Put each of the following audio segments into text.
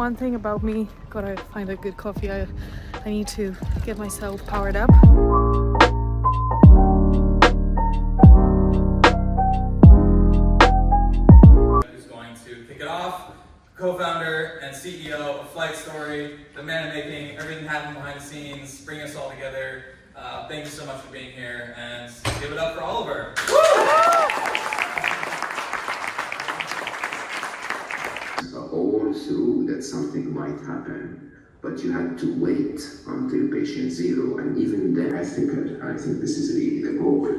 One thing about me, gotta find a good coffee. I need to get myself powered up. Who's going to kick it off? Co-founder and CEO of Flight Story, the man making everything happen behind the scenes, bring us all together. Thank you so much for being here, and give it up for Oliver. All through that something might happen, but you had to wait until patient zero, and even then I think this is really the goal,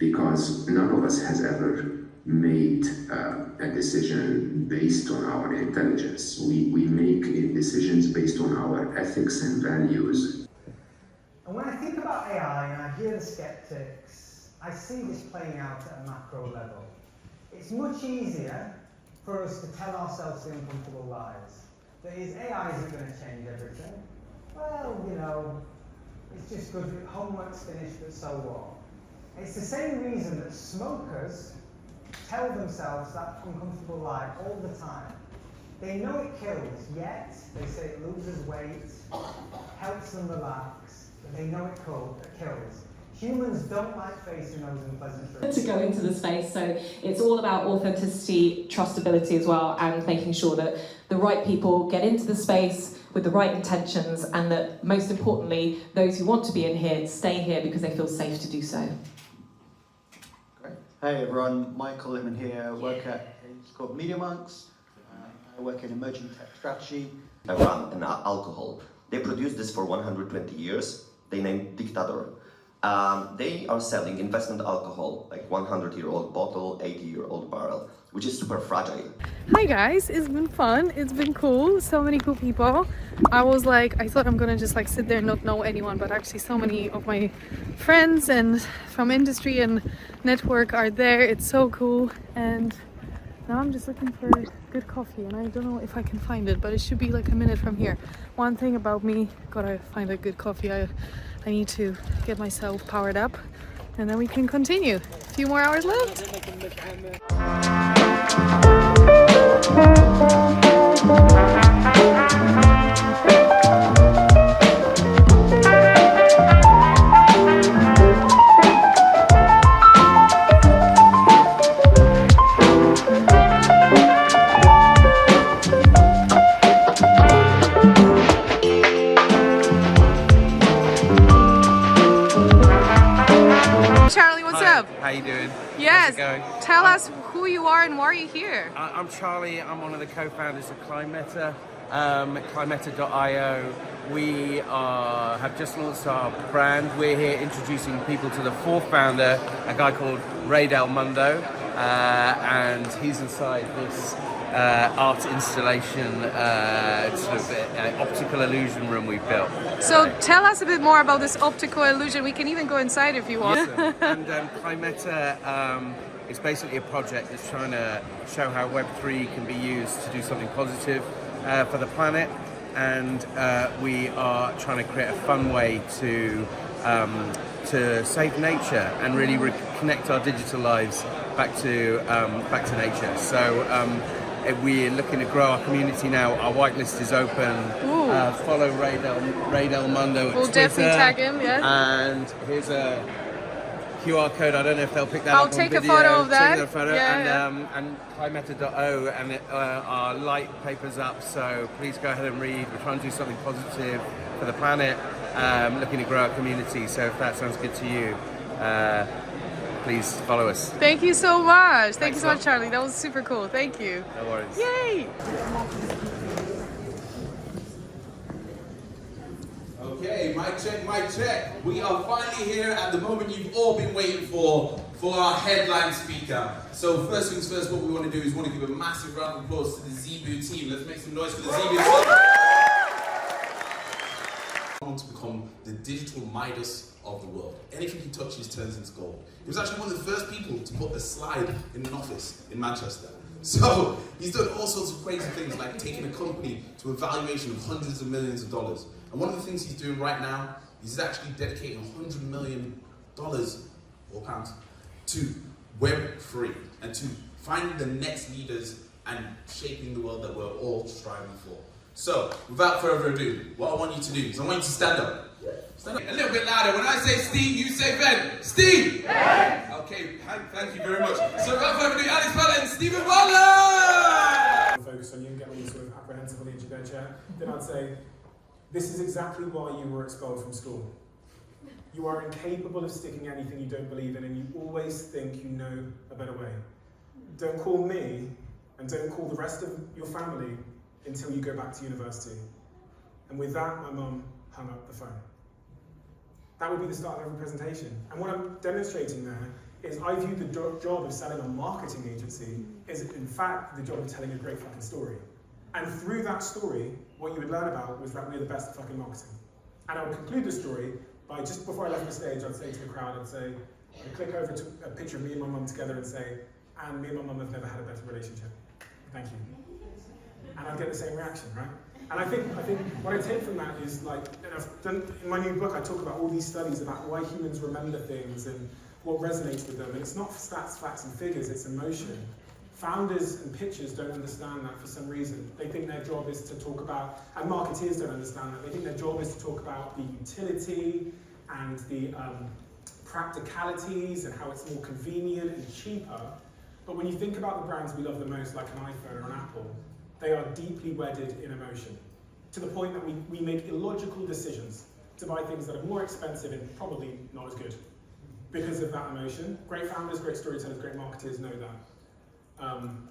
because none of us has ever made a decision based on our intelligence. We make decisions based on our ethics and values. And when I think about AI and I hear the skeptics, I see this playing out at a macro level. It's much easier for us to tell ourselves the uncomfortable lies. That is, AI isn't going to change everything. Well, you know, it's just good, homework's finished, but so what? It's the same reason that smokers tell themselves that uncomfortable lie all the time. They know it kills, yet they say it loses weight, helps them relax, but they know it kills. Humans don't like facing those unpleasant truths. To go into the space, so it's all about authenticity, trustability as well, and making sure that the right people get into the space with the right intentions, and that most importantly, those who want to be in here stay here because they feel safe to do so. Great. Hey everyone, Michael Liman here. I work at, it's called Media Monks. I work in emerging tech strategy. I run an alcohol. They produced this for 120 years. They named Dictator. They are selling investment alcohol, like 100-year-old bottle, 80-year-old barrel, which is super fragile. Hi guys, it's been fun, it's been cool, so many cool people. I thought I'm gonna just like sit there and not know anyone, but actually so many of my friends and from industry and network are there. It's so cool, and now I'm just looking for good coffee, and I don't know if I can find it, but it should be like a minute from here. One thing about me, gotta find a good coffee. I need to get myself powered up, and then we can continue. A few more hours left. How you doing? Yes, tell us who you are and why are you here? I'm Charlie, I'm one of the co-founders of Cilmeta, Cilmeta.io. We have just launched our brand. We're here introducing people to the fourth founder, a guy called Ray Del Mundo, and he's inside this art installation, sort of optical illusion room we've built. So tell us a bit more about this optical illusion. We can even go inside if you want. Awesome. And Cilmeta is basically a project that's trying to show how Web3 can be used to do something positive for the planet, and we are trying to create a fun way to save nature and really reconnect our digital lives back to nature. So we're looking to grow our community now. Our whitelist is open. Follow Ray Del Mundo at We'll Twitter. definitely tag him, yes. And here's a QR code. I don't know if they'll pick that I'll up on take video. a photo of that. Take a photo. Yeah, and Cilmeta.io, and our light paper's up, so please go ahead and read. We're trying to do something positive for the planet, looking to grow our community, so if that sounds good to you, please follow us. Thank you so much. Thank you so Thanks, much, Charlie. That was super cool. Thank you. No worries. Yay! Okay, mic check, mic check. We are finally here at the moment you've all been waiting for our headline speaker. So first things first, what we want to do is want to give a massive round of applause to the Zebu team. Let's make some noise for the Zebu team. I want to become the digital Midas of the world. Anything he touches turns into gold. He was actually one of the first people to put a slide in an office in Manchester. So he's done all sorts of crazy things, like taking a company to a valuation of hundreds of millions of dollars. And one of the things he's doing right now is he's actually dedicating $100 million or pounds to Web3 and to finding the next leaders and shaping the world that we're all striving for. So, without further ado, what I want you to do is I want you to stand up. Stand up a little bit louder. When I say Steve, you say Ben. Steve! Ben! Okay, thank you very much. So, without further ado, Alex Bartlett and Stephen Bartlett! Focus on you and get all you sort of apprehensive on the edge of their chair. Then I'd say, this is exactly why you were expelled from school. You are incapable of sticking anything you don't believe in, and you always think you know a better way. Don't call me, and don't call the rest of your family until you go back to university. And with that, my mum hung up the phone. That would be the start of every presentation. And what I'm demonstrating there is I view the job of selling a marketing agency as, in fact, the job of telling a great fucking story. And through that story, what you would learn about was that we're the best at fucking marketing. And I would conclude the story by, just before I left the stage, I'd say to the crowd, I'd click over to a picture of me and my mum together and say, and me and my mum have never had a better relationship. Thank you. And I'd get the same reaction, right? And I think what I take from that is, like, and I've done, in my new book, I talk about all these studies about why humans remember things and what resonates with them. And it's not stats, facts, and figures, it's emotion. Founders and pitchers don't understand that for some reason. They think their job is to talk about, and marketeers don't understand that. They think their job is to talk about the utility and the practicalities and how it's more convenient and cheaper. But when you think about the brands we love the most, like an iPhone or an Apple, they are deeply wedded in emotion, to the point that we make illogical decisions to buy things that are more expensive and probably not as good because of that emotion. Great founders, great storytellers, great marketers know that. And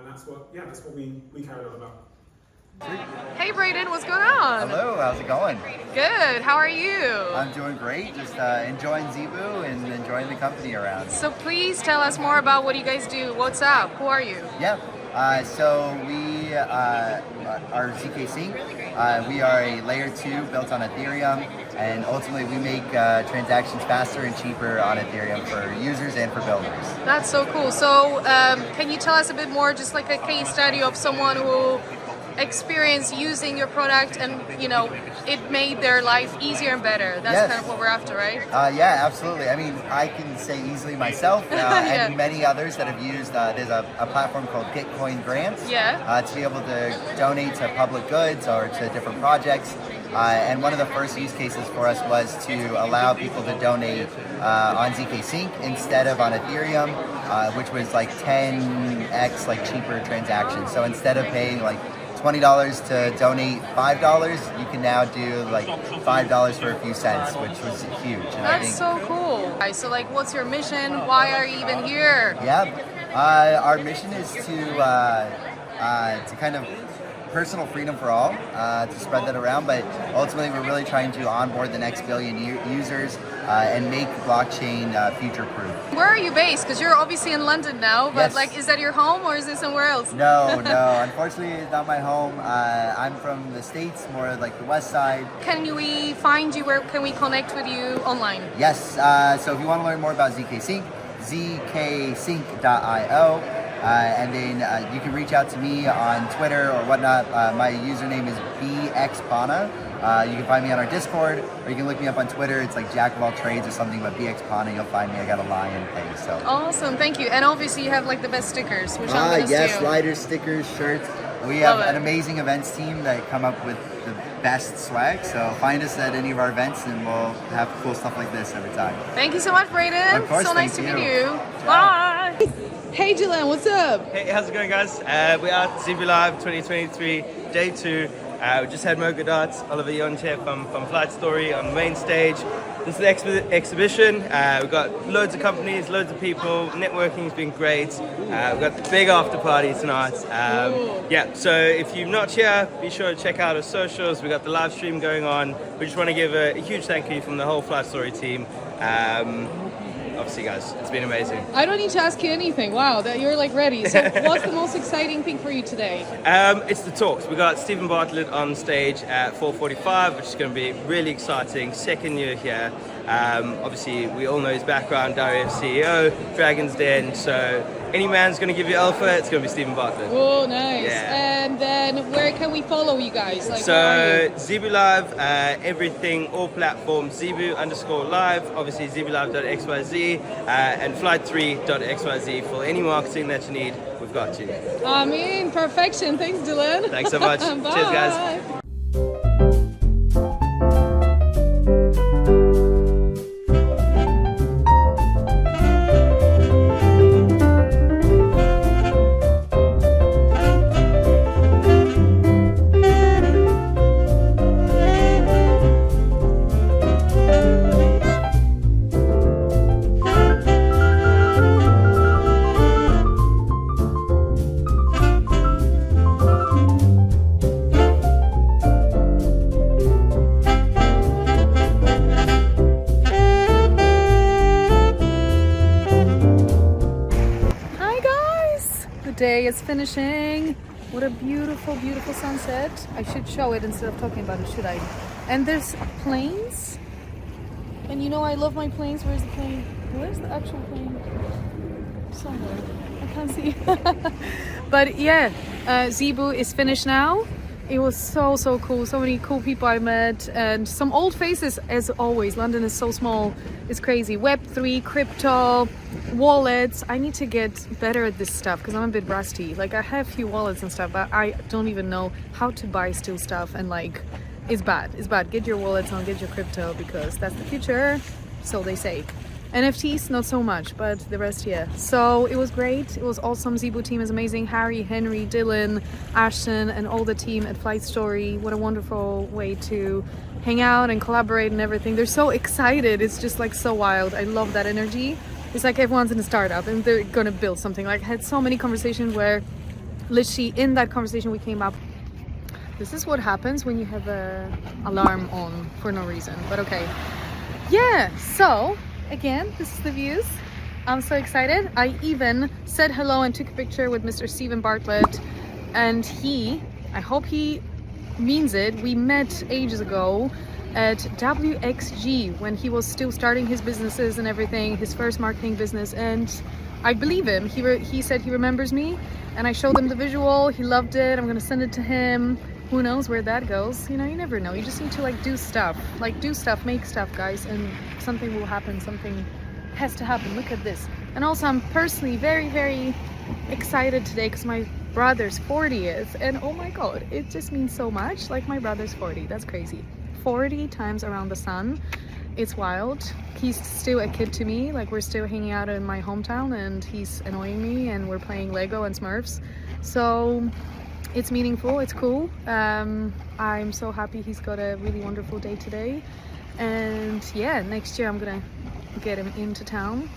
that's what we carry on about. Hey Brayden, what's going on? Hello, how's it going? Good, how are you? I'm doing great, just enjoying Zebu and enjoying the company around. So please tell us more about what you guys do. What's up? Who are you? Yeah, so we are ZKSync. We are a layer 2 built on Ethereum, and ultimately we make transactions faster and cheaper on Ethereum for users and for builders. That's so cool. So can you tell us a bit more, just like a case study of someone who experienced using your product and, you know, it made their life easier and better? That's kind of what we're after, right? Yeah, absolutely. I mean, I can say easily myself and many others that have used, there's a platform called Gitcoin Grants to be able to donate to public goods or to different projects. And one of the first use cases for us was to allow people to donate on ZKSync instead of on Ethereum, which was like 10x like cheaper transactions. So instead of paying like $20 to donate $5, you can now do like $5 for a few cents, which was huge. And that's so cool. So like, what's your mission? Why are you even here? Yeah, our mission is to kind of personal freedom for all, to spread that around, but ultimately we're really trying to onboard the next billion users and make blockchain future-proof. Where are you based? Because you're obviously in London now, but like, is that your home or is it somewhere else? No, unfortunately it's not my home. I'm from the States, more like the West Side. Can we find you? Where can we connect with you online? Yes, so if you want to learn more about ZKSync, zksync.io. And then you can reach out to me on Twitter or whatnot. My username is bxpana. You can find me on our Discord, or you can look me up on Twitter. It's like Jack of all trades or something, but bxpana, you'll find me. I got a lion thing. So awesome, thank you. And obviously you have like the best stickers, which I'm gonna steal. sliders, stickers, shirts. We have an amazing events team that come up with the best swag. So find us at any of our events, and we'll have cool stuff like this every time. Thank you so much, Brayden. Of course, so nice to meet you. Ciao. Bye. Hey Dylan, what's up? Hey, how's it going, guys? We are at Zebu Live 2023, day 2. We just had Gawdat, Oliver Yonch here from Flight Story on the main stage. This is the exhibition. We've got loads of companies, loads of people. Networking's been great. We've got the big after party tonight. Yeah, so if you're not here, be sure to check out our socials. We've got the live stream going on. We just want to give a huge thank you from the whole Flight Story team. Obviously, guys, it's been amazing. I don't need to ask you anything. Wow, that you're like ready. So what's the most exciting thing for you today? It's the talks. We got Stephen Bartlett on stage at 4:45, which is going to be really exciting. Second year here. Obviously, we all know his background, Direct CEO, Dragon's Den, so any man's going to give you alpha, it's going to be Stephen Bartlett. Oh, nice. Yeah. And then where can we follow you guys? Like, so Zebu Live, everything, all platforms, Zebu_live, obviously zebulive.xyz, and flight3.xyz for any marketing that you need, we've got you. I mean, perfection. Thanks, Dylan. Thanks so much. Cheers, guys. Day is finishing. What a beautiful, beautiful sunset. I should show it instead of talking about it, should I? And there's planes. And you know I love my planes. Where's the plane? Where's the actual plane? Somewhere. I can't see. But yeah, Zebu is finished now. It was so cool. So many cool people I met and some old faces as always. London is so small. It's crazy. Web3, crypto, wallets. I need to get better at this stuff because I'm a bit rusty. Like I have a few wallets and stuff, but I don't even know how to buy still stuff, and like it's bad. It's bad. Get your wallets on, get your crypto because that's the future. So they say. NFTs, not so much, but the rest, yeah. So it was great. It was awesome. Zebu team is amazing. Harry, Henry, Dylan, Ashton, and all the team at Flight Story. What a wonderful way to hang out and collaborate and everything. They're so excited. It's just like so wild. I love that energy. It's like everyone's in a startup and they're gonna build something. Like I had so many conversations where literally in that conversation we came up, this is what happens when you have a alarm on for no reason, but okay. Yeah, so again, this is the views. I'm so excited. I even said hello and took a picture with Mr. Stephen Bartlett, and I hope he means it. We met ages ago at WXG when he was still starting his businesses and everything, his first marketing business, and I believe him. He said he remembers me, and I showed him the visual. He loved it. I'm gonna send it to him. Who knows where that goes? You know, you never know. You just need to like do stuff, make stuff, guys, and something will happen. Something has to happen. Look at this. And also I'm personally very excited today because my brother's 40th, and oh my god, it just means so much. Like my brother's 40, that's crazy. 40 times around the sun. It's wild. He's still a kid to me. Like we're still hanging out in my hometown and he's annoying me and we're playing Lego and Smurfs. So it's meaningful, it's cool. I'm so happy he's got a really wonderful day today. And yeah, next year I'm gonna get him into town.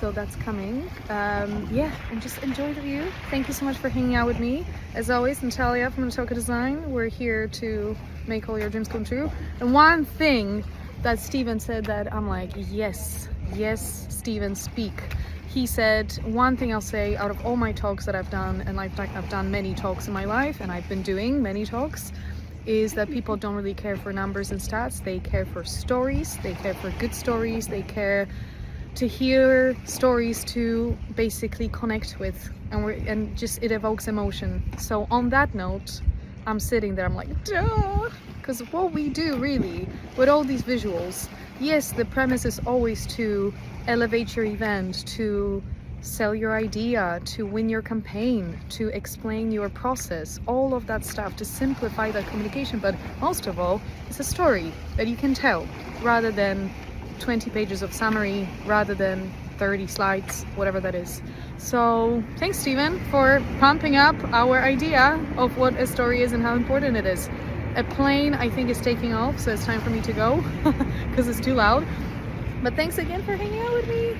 So that's coming. Yeah, and just enjoy the view. Thank you so much for hanging out with me. As always, Natalia from Natalka Design. We're here to make all your dreams come true. And one thing that Steven said that I'm like, yes, Steven, speak. He said, one thing I'll say out of all my talks that I've done, and I've done many talks in my life, and I've been doing many talks, is that people don't really care for numbers and stats. They care for stories. They care for good stories. They care to hear stories to basically connect with, and just it evokes emotion. So on that note, I'm sitting there, I'm like, duh, because what we do really with all these visuals, yes, the premise is always to elevate your event, to sell your idea, to win your campaign, to explain your process, all of that stuff, to simplify that communication. But most of all, it's a story that you can tell rather than 20 pages of summary, rather than 30 slides, whatever that is. So thanks, Steven, for pumping up our idea of what a story is and how important it is. A plane, I think, is taking off, so it's time for me to go because it's too loud. But thanks again for hanging out with me.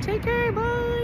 Take care, bye.